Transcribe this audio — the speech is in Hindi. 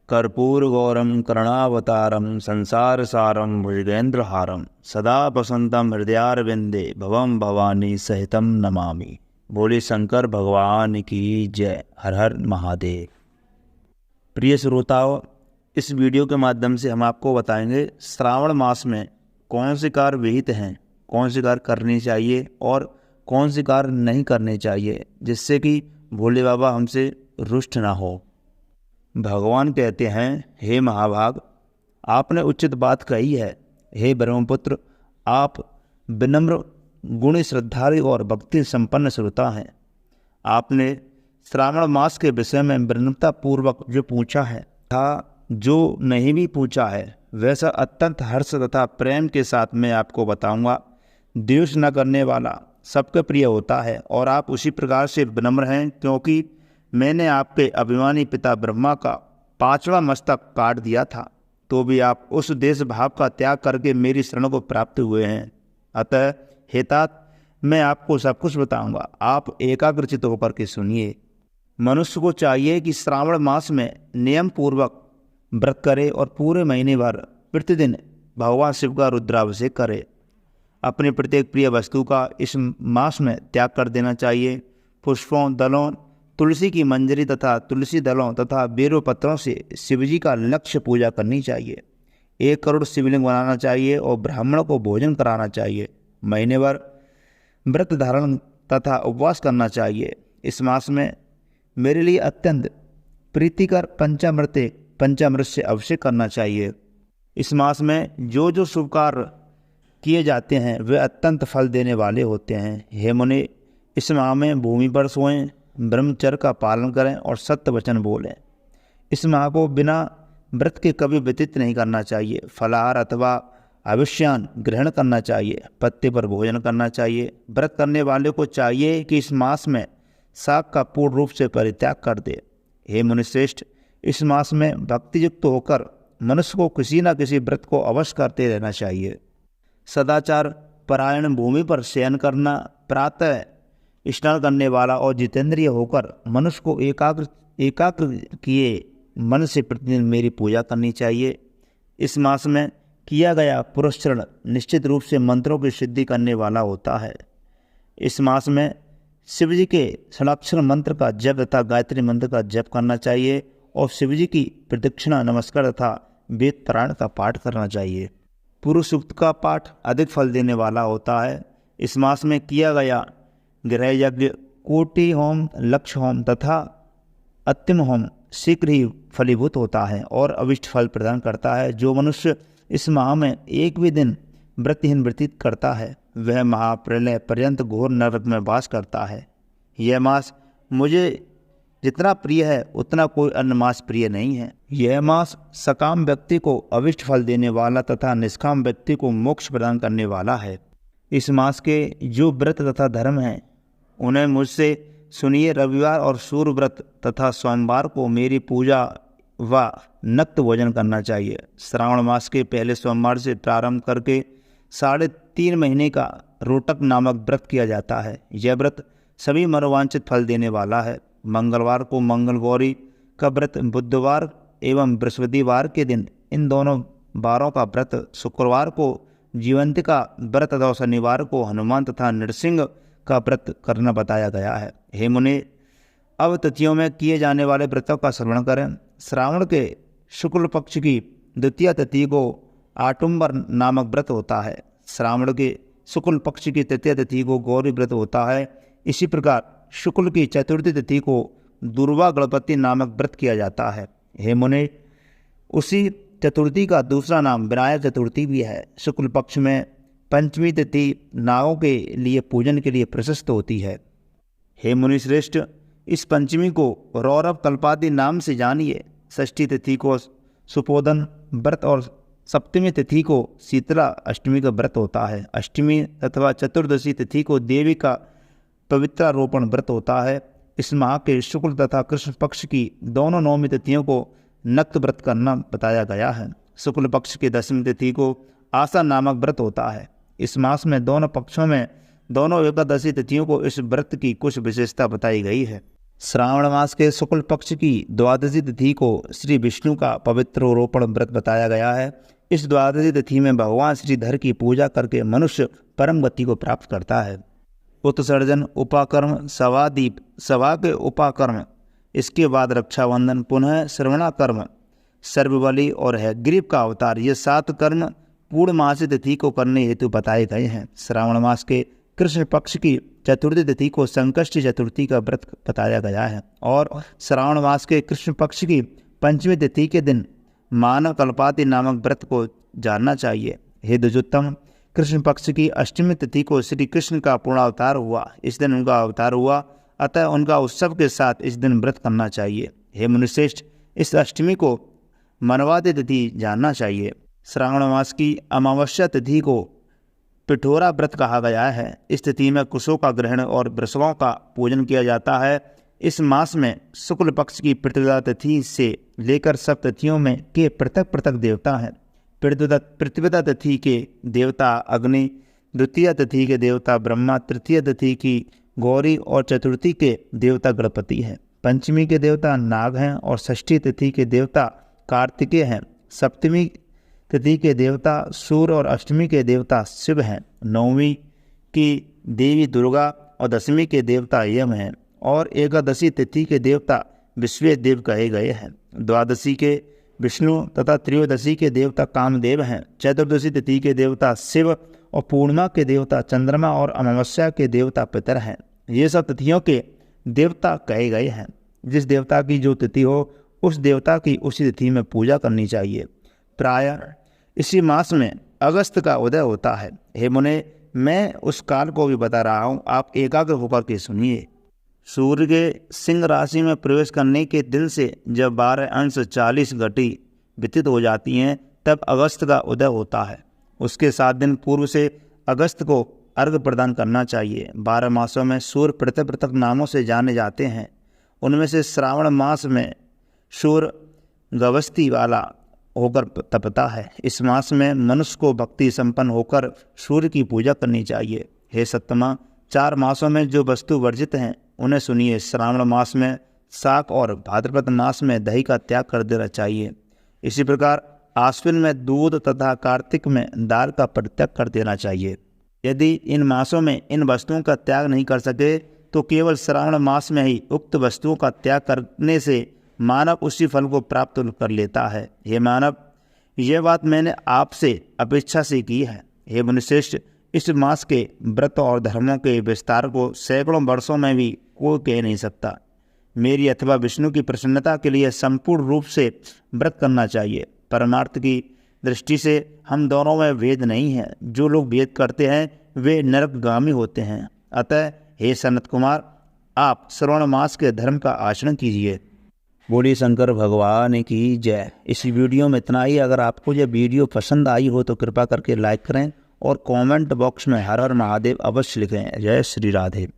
कर्पूरगौरम करुणावतारम संसार सारम भुजगेंद्रहारम सदा वसंतम हृदयारविंदे भवम भवानी सहितम नमामि। बोले शंकर भगवान की जय। हर हर महादेव। प्रिय श्रोताओं, इस वीडियो के माध्यम से हम आपको बताएंगे श्रावण मास में कौन से कार्य विहित हैं, कौन से कार्य करने चाहिए और कौन से कार्य नहीं करने चाहिए, जिससे कि भोले बाबा हमसे रुष्ट ना हो। भगवान कहते हैं, हे महाभाग, आपने उचित बात कही है। हे ब्रह्मपुत्र, आप विनम्र, गुणी, श्रद्धालु और भक्ति संपन्न श्रोता हैं। आपने श्रावण मास के विषय में विनम्रता पूर्वक जो पूछा है तथा जो नहीं भी पूछा है वैसा अत्यंत हर्ष तथा प्रेम के साथ मैं आपको बताऊंगा। द्वेष न करने वाला सबके प्रिय होता है और आप उसी प्रकार से विनम्र हैं, क्योंकि मैंने आपके अभिमानी पिता ब्रह्मा का 5वां मस्तक काट दिया था, तो भी आप उस देश भाव का त्याग करके मेरी शरण को प्राप्त हुए हैं। अतः हे तात, मैं आपको सब कुछ बताऊंगा, आप एकाग्रचित होकर के सुनिए। मनुष्य को चाहिए कि श्रावण मास में नियम पूर्वक व्रत करे और पूरे महीने भर प्रतिदिन भगवान शिव का रुद्राभिषेक करे। अपनी प्रत्येक प्रिय वस्तु का इस मास में त्याग कर देना चाहिए। पुष्पों, दलों, तुलसी की मंजरी तथा तुलसी दलों तथा बेरों पत्रों से शिवजी का लक्ष्य पूजा करनी चाहिए। 1 करोड़ शिवलिंग बनाना चाहिए और ब्राह्मणों को भोजन कराना चाहिए। महीने भर व्रत धारण तथा उपवास करना चाहिए। इस मास में मेरे लिए अत्यंत प्रीतिकर पंचामृत से अभिषेक करना चाहिए। इस मास में जो जो शुभ कार्य किए जाते हैं वे अत्यंत फल देने वाले होते हैं। हे मुनि, इस माह में भूमि पर सोएं, ब्रह्मचर्य का पालन करें और सत्य वचन बोलें। इस माह को बिना व्रत के कभी व्यतीत नहीं करना चाहिए। फलाहार अथवा अविष्यान ग्रहण करना चाहिए। पत्ते पर भोजन करना चाहिए। व्रत करने वाले को चाहिए कि इस मास में शाक का पूर्ण रूप से परित्याग कर दे। हे मुनिश्रेष्ठ, इस मास में भक्तियुक्त होकर मनुष्य को किसी न किसी व्रत को अवश्य करते रहना चाहिए। सदाचार परायण भूमि पर शयन करना, प्रातः स्नान करने वाला और जितेंद्रिय होकर मनुष्य को एकाग्र किए मन से प्रतिदिन मेरी पूजा करनी चाहिए। इस मास में किया गया पुरस्चरण निश्चित रूप से मंत्रों की सिद्धि करने वाला होता है। इस मास में शिवजी के षडाक्षर मंत्र का जप तथा गायत्री मंत्र का जप करना चाहिए और शिवजी की प्रदक्षिणा, नमस्कार तथा वेद पारायण का पाठ करना चाहिए। पुरुष सूक्त का पाठ अधिक फल देने वाला होता है। इस मास में किया गया गृह यज्ञ, कोटि होम, लक्ष्य होम तथा अंतिम होम शीघ्र ही फलीभूत होता है और अभिष्ट फल प्रदान करता है। जो मनुष्य इस माह में एक भी दिन व्रतहीन व्यतीत करता है वह महाप्रलय पर्यंत घोर नरक में वास करता है। यह मास मुझे जितना प्रिय है उतना कोई अन्य मास प्रिय नहीं है। यह मास सकाम व्यक्ति को अभिष्ट फल देने वाला तथा निष्काम व्यक्ति को मोक्ष प्रदान करने वाला है। इस मास के जो व्रत तथा धर्म हैं उन्हें मुझसे सुनिए। रविवार और सूर्य व्रत तथा सोमवार को मेरी पूजा व नक्त भोजन करना चाहिए। श्रावण मास के पहले सोमवार से प्रारंभ करके 3.5 महीने का रोटक नामक व्रत किया जाता है। यह व्रत सभी मनोवांछित फल देने वाला है। मंगलवार को मंगल गौरी का व्रत, बुधवार एवं बृहस्पतिवार के दिन इन दोनों वारों का व्रत, शुक्रवार को जीवंती का व्रत तथा शनिवार को हनुमान तथा नृसिंह का व्रत करना बताया गया है। हे मुनि, अब तिथियों में किए जाने वाले व्रतों का श्रवण करें। श्रावण के शुक्ल पक्ष की द्वितीय तिथि को आटुम्बर नामक व्रत होता है। श्रावण के शुक्ल पक्ष की तृतीय तिथि को गौरी व्रत होता है। इसी प्रकार शुक्ल की चतुर्थी तिथि को दुर्वा गणपति नामक व्रत किया जाता है। हे मुनि, उसी चतुर्थी का दूसरा नाम विनायक चतुर्थी भी है। शुक्ल पक्ष में पंचमी तिथि नागों के लिए पूजन के लिए प्रशस्त होती है। हे मुनि श्रेष्ठ, इस पंचमी को रौरव कल्पादि नाम से जानिए। षष्ठी तिथि को सुपोदन व्रत और सप्तमी तिथि को शीतला अष्टमी का व्रत होता है। अष्टमी अथवा चतुर्दशी तिथि को देवी का पवित्रारोपण व्रत होता है। इस माह के शुक्ल तथा कृष्ण पक्ष की दोनों नौमी तिथियों को नक्त व्रत करना बताया गया है। शुक्ल पक्ष की 10वीं तिथि को आशा नामक व्रत होता है। इस मास में दोनों पक्षों में दोनों एकादशी तिथियों को इस व्रत की कुछ विशेषता बताई गई है। श्रावण मास के शुक्ल पक्ष की द्वादशी तिथि को श्री विष्णु का पवित्र रोपण व्रत बताया गया है। इस द्वादशी तिथि में भगवान श्रीधर की पूजा करके मनुष्य परम गति को प्राप्त करता है। उत्सर्जन, उपाकर्म, सवादीप, सवा के उपाकर्म, इसके बाद रक्षाबंधन, पुनः श्रवणाकर्म, सर्वबली और हैग्रीव का अवतार, ये 7 कर्म पूर्णमासी तिथि को करने हेतु बताए गए हैं। श्रावण मास के कृष्ण पक्ष की चतुर्थी तिथि को संकष्टी चतुर्थी का व्रत बताया गया है और श्रावण मास के कृष्ण पक्ष की पंचमी तिथि के दिन मानव कल्पाति नामक व्रत को जानना चाहिए। हे द्विजोत्तम, कृष्ण पक्ष की अष्टमी तिथि को श्री कृष्ण का पूर्णावतार हुआ, इस दिन उनका अवतार हुआ, अतः उनका उत्सव के साथ इस दिन व्रत करना चाहिए। हे मुनिश्रेष्ठ, इस अष्टमी को मनवादी तिथि जानना चाहिए। श्रावण मास की अमावस्या तिथि को पिठोरा व्रत कहा गया है। इस तिथि में कुशों का ग्रहण और वृषभों का पूजन किया जाता है। इस मास में शुक्ल पक्ष की प्रतिपदा तिथि से लेकर सब तिथियों में के पृथक पृथक देवता हैं। प्रतिपदा तिथि के देवता अग्नि, द्वितीय तिथि के देवता ब्रह्मा, तृतीय तिथि की गौरी और चतुर्थी के देवता गणपति हैं। पंचमी के देवता नाग हैं और षष्ठी तिथि के देवता कार्तिकेय हैं। सप्तमी तिथि के देवता सूर्य और अष्टमी के देवता शिव हैं। नवमी की देवी दुर्गा और दशमी के देवता यम हैं और एकादशी तिथि के देवता विश्वेदेव कहे गए हैं। द्वादशी के विष्णु तथा त्रयोदशी के देवता कामदेव हैं। चतुर्दशी तिथि के देवता शिव और पूर्णिमा के देवता चंद्रमा और अमावस्या के देवता पितर हैं। ये सब तिथियों के देवता कहे गए हैं। जिस देवता की जो तिथि हो उस देवता की उसी तिथि में पूजा करनी चाहिए। प्रायः इसी मास में अगस्त का उदय होता है। हे मुने, मैं उस काल को भी बता रहा हूँ, आप एकाग्र होकर के सुनिए। सूर्य के सिंह राशि में प्रवेश करने के दिन से जब 12 घटी व्यतीत हो जाती हैं तब अगस्त का उदय होता है। उसके 7 दिन पूर्व से अगस्त को अर्घ्य प्रदान करना चाहिए। 12 मासों में सूर्य पृथक पृथक नामों से जाने जाते हैं। उनमें से श्रावण मास में सूर्य गवस्ती वाला होकर तपता है। इस मास में मनुष्य को भक्ति संपन्न होकर सूर्य की पूजा करनी चाहिए। हे सत्तमा, 4 मासों में जो वस्तु वर्जित हैं उन्हें सुनिए। श्रावण मास में शाक और भाद्रपद मास में दही का त्याग कर देना चाहिए। इसी प्रकार आश्विन में दूध तथा कार्तिक में दाल का परित्याग कर देना चाहिए। यदि इन मासों में इन वस्तुओं का त्याग नहीं कर सके तो केवल श्रावण मास में ही उक्त वस्तुओं का त्याग करने से मानव उसी फल को प्राप्त कर लेता है। हे मानव, यह बात मैंने आपसे अपेक्षा से की है। हे मुनिश्रेष्ठ, इस मास के व्रत और धर्मों के विस्तार को सैकड़ों वर्षों में भी कोई कह नहीं सकता। मेरी अथवा विष्णु की प्रसन्नता के लिए संपूर्ण रूप से व्रत करना चाहिए। परमार्थ की दृष्टि से हम दोनों में भेद नहीं है। जो लोग भेद करते हैं वे नरकगामी होते हैं। अतः हे सनत कुमार, आप श्रवण मास के धर्म का आचरण कीजिए। बोलिए शंकर भगवान की जय। इस वीडियो में इतना ही। अगर आपको यह वीडियो पसंद आई हो तो कृपा करके लाइक करें और कमेंट बॉक्स में हर हर महादेव अवश्य लिखें। जय श्री राधे।